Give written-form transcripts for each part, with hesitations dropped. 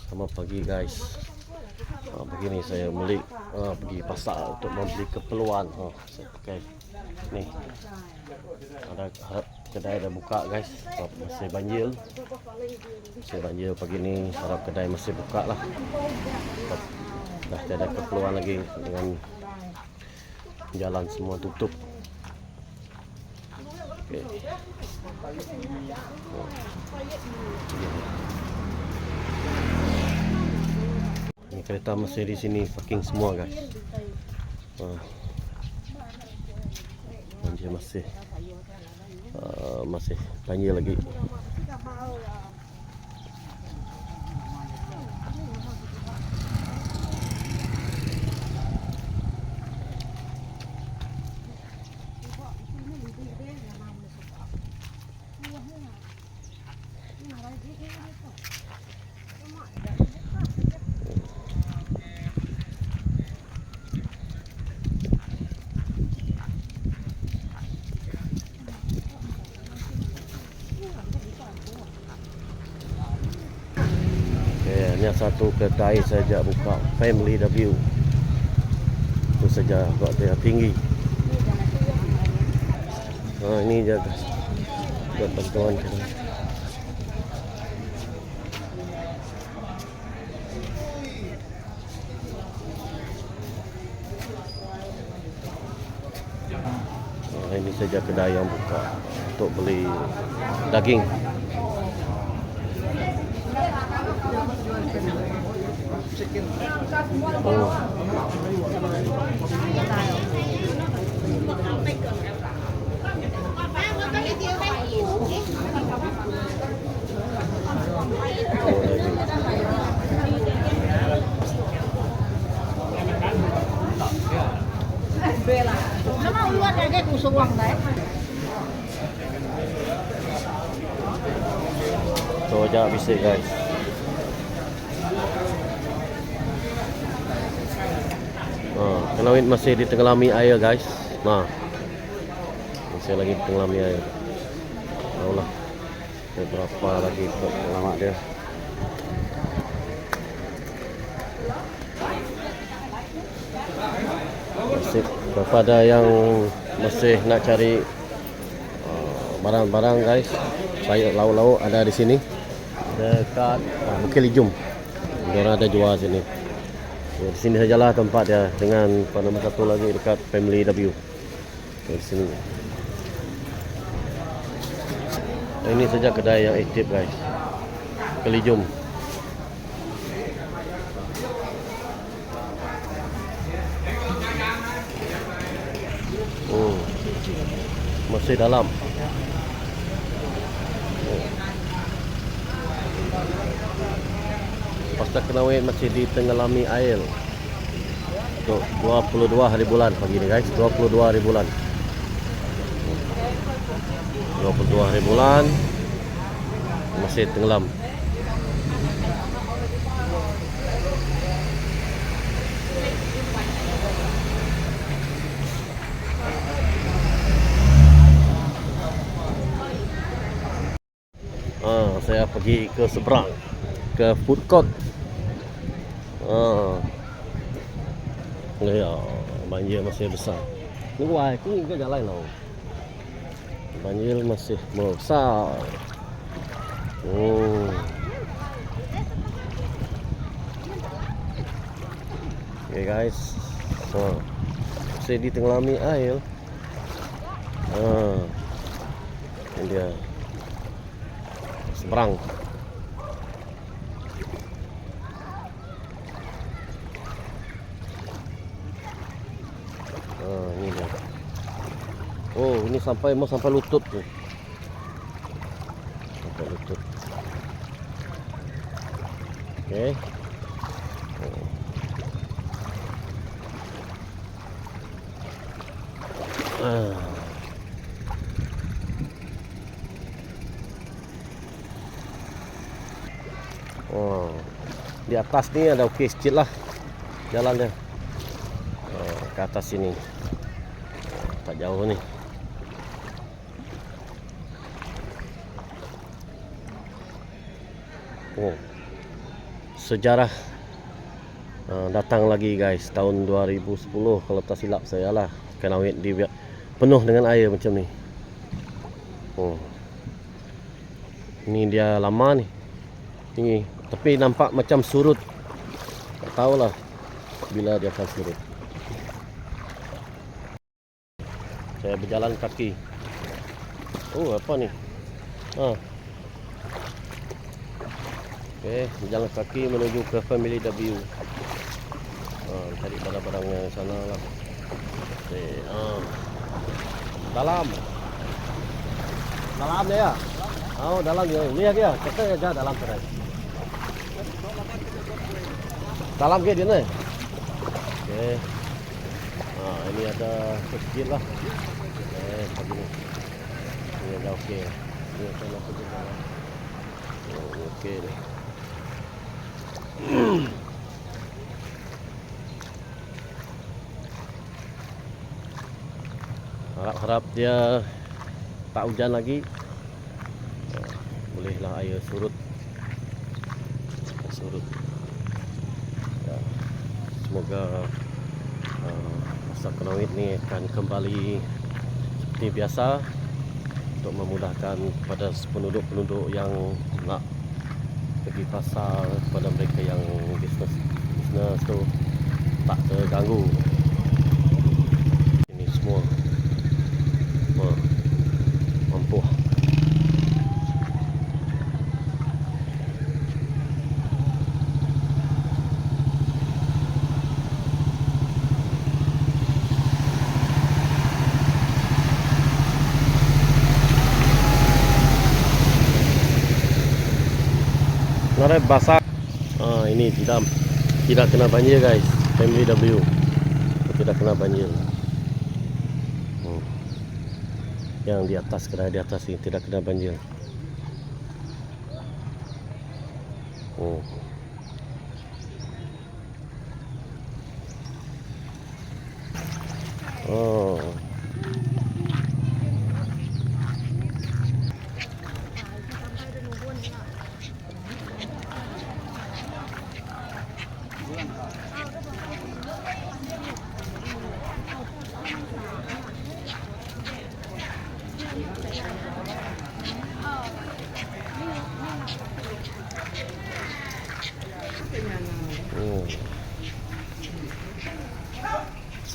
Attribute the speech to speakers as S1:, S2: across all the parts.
S1: Selamat pagi guys. Begini saya pergi pasar untuk membeli keperluan. Saya pakai ni. Harap kedai dah buka guys. Masih banjir. Pagi ni harap kedai masih buka lah. Dah tiada keperluan lagi dengan jalan semua tutup. Okay. Ini kereta masih di sini parking semua guys. Banjir masih banjir lagi. Hanya satu kedai saja buka, Family W. Itu saja buat dia tinggi. Ini je guys. Buat bantuan kedai. Ini saja kedai yang buka untuk beli daging. So jangan bisik guys. Kenawit masih ditenggelami air guys. Masih lagi ditenggelami air. Tahulah berapa lagi lama dia. Masih kepada yang masih nak cari barang-barang guys, sayur lauk-lauk ada di sini dekat Bukit Lijum. Diorang ada jual sini. Di sini sajalah tempat dia, dengan nombor satu lagi dekat Family W. Di sini. Ini saja kedai yang aktif guys. Kelijum. Masih dalam. Pasar Kenawit masih ditenggelami air. Untuk 22 hari bulan pagi ni guys, 22 hari bulan. 22 hari bulan masih tenggelam. Saya pergi ke seberang, ke food court. Ya, banjir masih besar. Ni wah, ni ke jalan lah. Banjir masih besar. Okay guys. Masih ditenggelami air. Ini dia. Seberang. Ini dia. Ini mau sampai lutut tu. Sampai lutut. Okey. Di atas ni ada okey sikit lah jalan dia. Ke atas sini tak jauh ni. sejarah datang lagi guys, tahun 2010 kalau tak silap saya lah. Kanawit dia penuh dengan air macam ni. Ini dia lama ni. Ini tapi nampak macam surut. Tak tahulah bila dia akan surut. Saya berjalan kaki. Oh, apa ni? Okey, berjalan kaki menuju ke Family W. Cari barang-barangnya sana lah. Okey, dalam dia ya? Oh, dalam dia. Lihat dia. Kita aja dalam terus. Dalam ke dia ni? Okey. Ini ada masjid lah. Begini. Ini ada okey. Ini sana pergi dalam. Okey ni. Harap-harap dia tak hujan lagi. Bolehlah air surut. Ya, semoga pasar Kanawit ni akan kembali seperti biasa untuk memudahkan kepada penduduk-penduduk yang nak pergi pasar, kepada mereka yang bisnes tu tak terganggu. Ini semua mampu. Sebenarnya basah. Ini tidak kena banjir guys. Family W tidak kena banjir. Yang di atas, kedai di atas ini tidak kena banjir.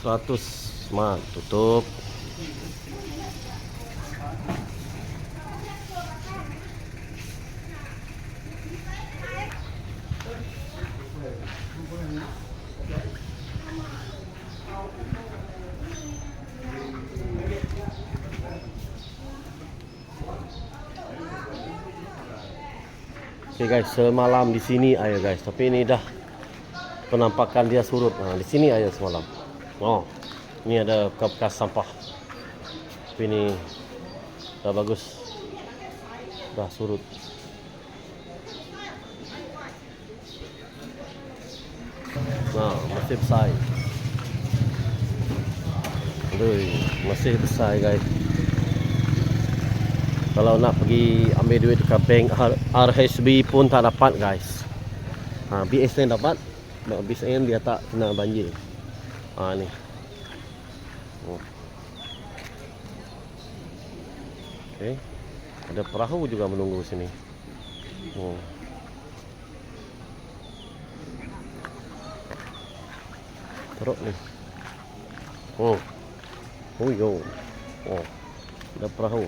S1: Seratus tutup. Okay guys, semalam di sini air guys, tapi ini dah penampakan dia surut. Di sini air semalam. Ini ada bekas sampah. Tapi ini dah bagus. Dah surut. Masih besar. Masih besar guys. Kalau nak pergi ambil duit dekat bank RHB pun tak dapat guys. BSN dapat. BSN dia tak kena banjir. Ni. Okey. Ada perahu juga menunggu sini. Teruk ni. Ada perahu.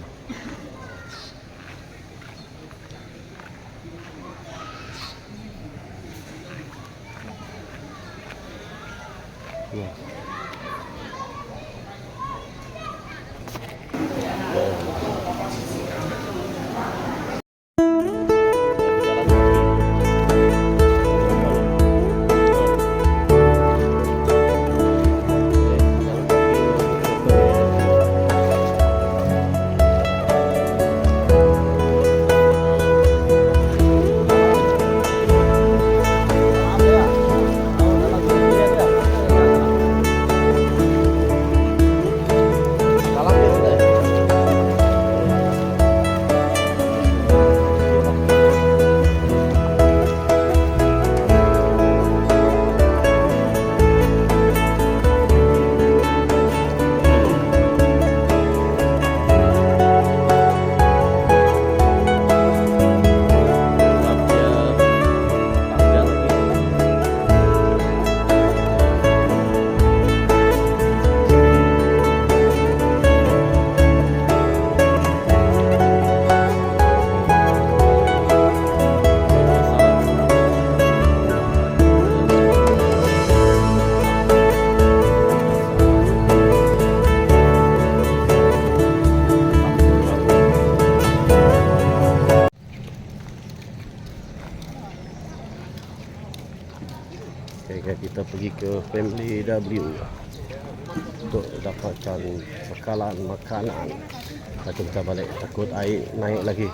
S1: Okay guys, kita pergi ke Family W untuk dapatkan bekalan makanan. Kita balik, takut air naik lagi.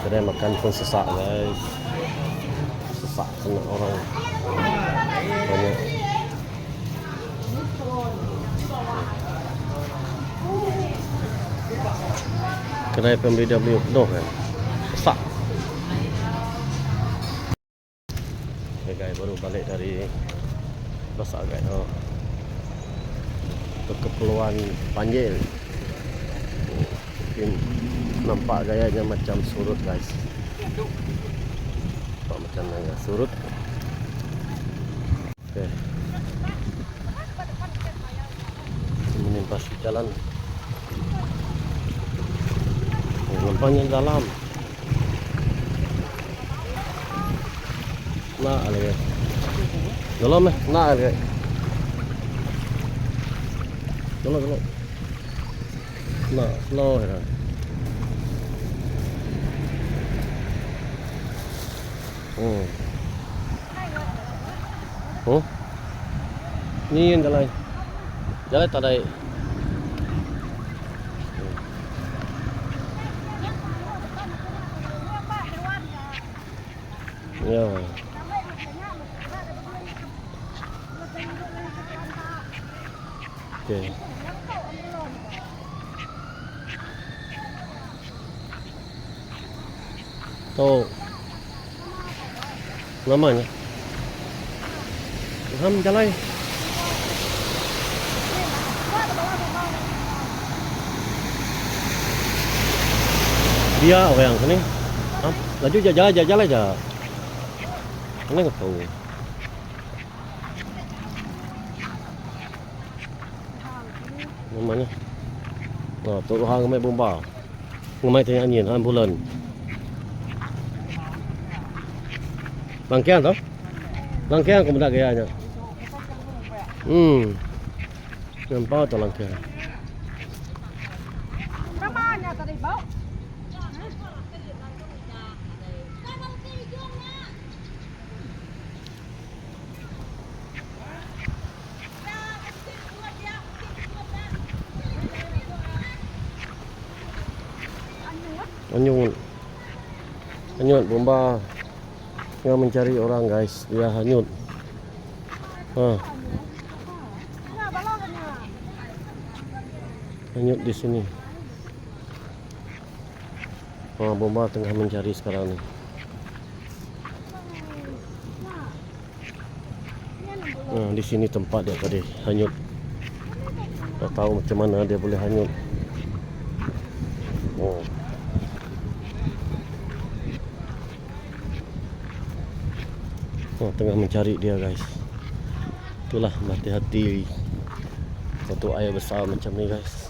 S1: Kedai makan pun sesak guys, sesak kena orang banyak. Kedai Family W penuh kan, sesak. Okay guys, baru balik dari besar guys. Ke Kepulauan Panjil. Nampak gayanya macam surut guys. Nampak macam surut. Okay. Menimpas jalan. Nampaknya dalam. Nak lagi. Dalam nak lagi. Dalam. Nak slow ya. Ni yang jalan. Jalan tak ada. Ya. Okay. Tahu namanya? Ham jalan. Dia apa yang sini? Laju jalan aja. Ini nggak tahu. Namanya? Nah, tu hang ngamai bomba. Ngamai tanya angin, ambulan. Bangkian toh? Bangkian kau muda gayanya. Nampak tu langkian.
S2: Ramanya tadi bau. Hanyut bomba yang mencari orang guys, dia hanyut. Hanyut di sini. Bomba tengah mencari sekarang ni. Di sini tempat dia tadi hanyut. Tak tahu macam mana dia boleh hanyut. Tengah mencari dia guys. Itulah, hati-hati satu air besar macam ni guys.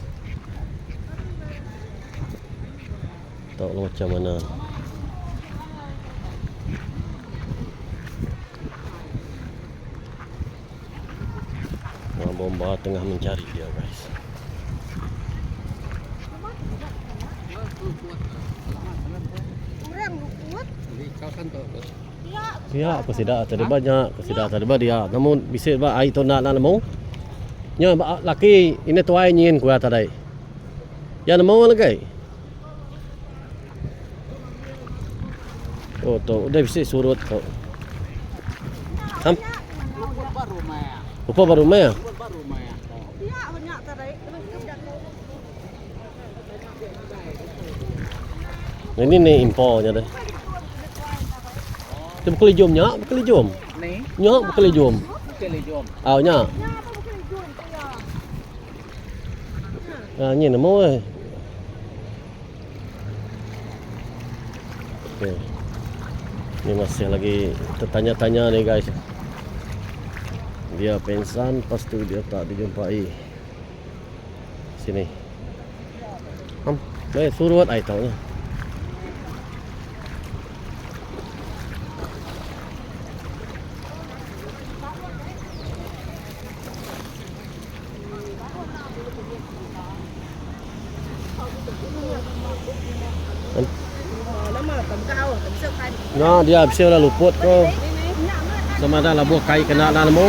S2: Tak tahu macam mana. Bomba tengah mencari dia guys. Ya, kesidak tadi banyak, kesidak tadi dia. Namun bisa ba ai to nak namo. Nya laki ini tuai nyin ku tadi. Ya namo lagi. Oh tu udah bisa surut kau. Sam. Upa baru maya. Ini nih imponya deh. Dia bukan jom nya, bukan jom. Ni? Nya bukan jom. Bukan jom. Nya. Ni nama eh. Okey. Ni masih lagi tertanya-tanya nih guys. Dia pingsan, lepas tu dia tak dijumpai. Sini. Surut ai tahu.
S3: Nó mà tầm cao tầm sơ khai.
S2: Nó dia bisa lah luput ko. Sama ada labuh kai kena lah nemu.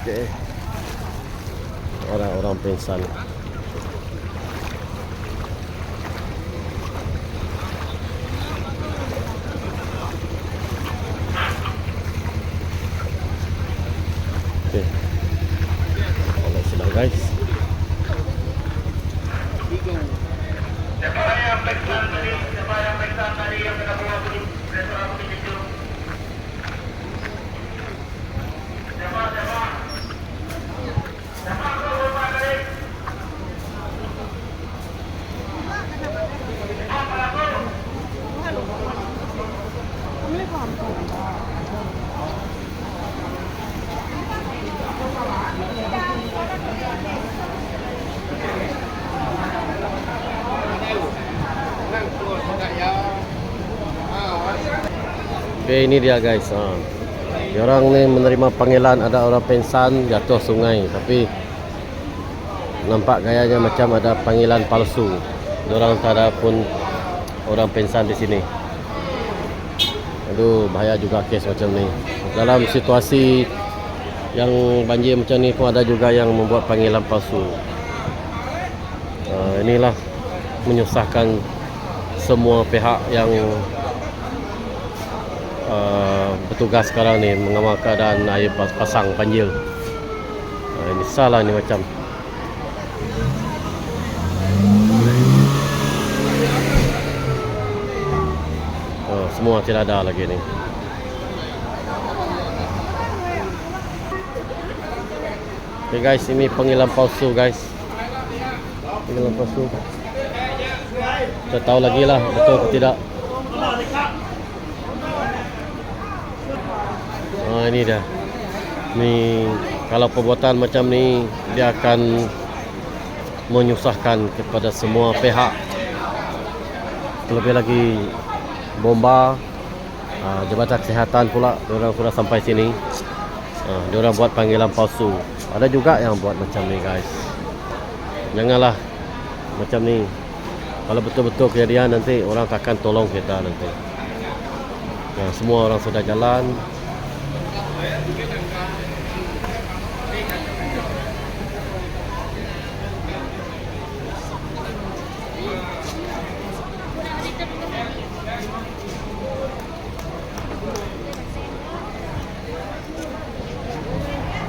S2: Okay. Orang-orang pingsan. Okay. Alright, sudah guys. Okay, ini dia guys. Diorang ni menerima panggilan ada orang pingsan jatuh sungai, tapi nampak gayanya macam ada panggilan palsu. Diorang tak ada pun orang pingsan di sini. Aduh, bahaya juga kes macam ni. Dalam situasi yang banjir macam ni pun ada juga yang membuat panggilan palsu. Inilah menyusahkan semua pihak yang bertugas sekarang ni mengawal keadaan air pasang banjir. Ini salah ni macam. Semua tidak ada lagi ni. Okay guys, ini panggilan palsu guys. Panggilan palsu. Kita tahu lagi lah betul atau tidak. Ini dah. Ni kalau perbuatan macam ni dia akan menyusahkan kepada semua pihak. Terlebih lagi bomba, Jabatan Kesihatan pula diorang sudah sampai sini. Diorang buat panggilan palsu. Ada juga yang buat macam ni guys. Janganlah macam ni. Kalau betul-betul kejadian nanti orang takkan tolong kita nanti. Semua orang sudah jalan.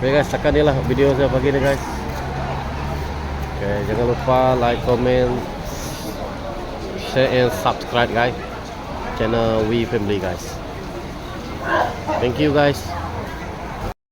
S2: Okay guys, setakat ni lah video saya pagi ni guys. Okay, jangan lupa like, comment, share and subscribe guys channel We Family guys. Thank you guys.